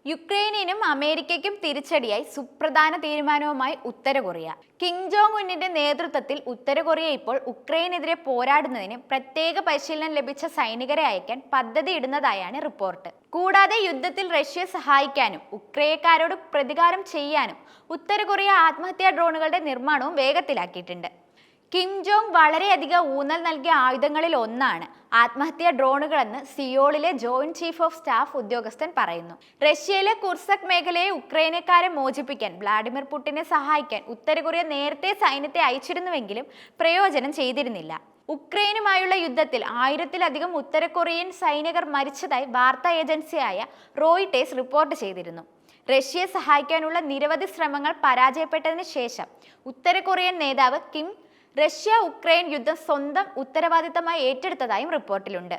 യുക്രൈനിനും അമേരിക്കയ്ക്കും തിരിച്ചടിയായി സുപ്രധാന തീരുമാനവുമായി ഉത്തര Korea. Kim Jong ഉന്നിന്റെ നേതൃത്വത്തിൽ ഉത്തര കൊറിയ ഇപ്പോൾ ഉക്രൈനെതിരെ പോരാടുന്നതിന് പ്രത്യേക പരിശീലനം ലഭിച്ച സൈനികരെ അയക്കാൻ പദ്ധതിയിടുന്നതായാണ് റിപ്പോർട്ട്. കൂടാതെ യുദ്ധത്തിൽ റഷ്യയെ സഹായിക്കാനും ഉക്രൈനക്കാരോട് പ്രതികാരം ചെയ്യാനും ഉത്തര കൊറിയ ആത്മഹത്യാ ഡ്രോണുകളുടെ നിർമ്മാണവും വേഗത്തിലാക്കിയിട്ടുണ്ട്. കിം ജോങ് വളരെയധികം ഊന്നൽ നൽകിയ ആയുധങ്ങളിൽ ഒന്നാണ് ആത്മഹത്യാ ഡ്രോണുകളെന്ന് സിയോളിലെ ജോയിന്റ് ചീഫ് ഓഫ് സ്റ്റാഫ് ഉദ്യോഗസ്ഥൻ പറയുന്നു. റഷ്യയിലെ കുർസക് മേഖലയെ ഉക്രൈനക്കാരെ മോചിപ്പിക്കാൻ വ്ളാഡിമിർ പുടിനെ സഹായിക്കാൻ ഉത്തര കൊറിയ നേരത്തെ സൈന്യത്തെ അയച്ചിരുന്നുവെങ്കിലും പ്രയോജനം ചെയ്തിരുന്നില്ല. ഉക്രൈനുമായുള്ള യുദ്ധത്തിൽ 1000-ലധികം ഉത്തര കൊറിയൻ സൈനികർ മരിച്ചതായി വാർത്താ ഏജൻസിയായ റോയിട്ടേഴ്സ് റിപ്പോർട്ട് ചെയ്തിരുന്നു. റഷ്യയെ സഹായിക്കാനുള്ള നിരവധി ശ്രമങ്ങൾ പരാജയപ്പെട്ടതിന് ശേഷം ഉത്തര കൊറിയൻ നേതാവ് കിം റഷ്യ ഉക്രൈൻ യുദ്ധം സ്വന്തം ഉത്തരവാദിത്തമായി ഏറ്റെടുത്തതായും റിപ്പോർട്ടിലുണ്ട്.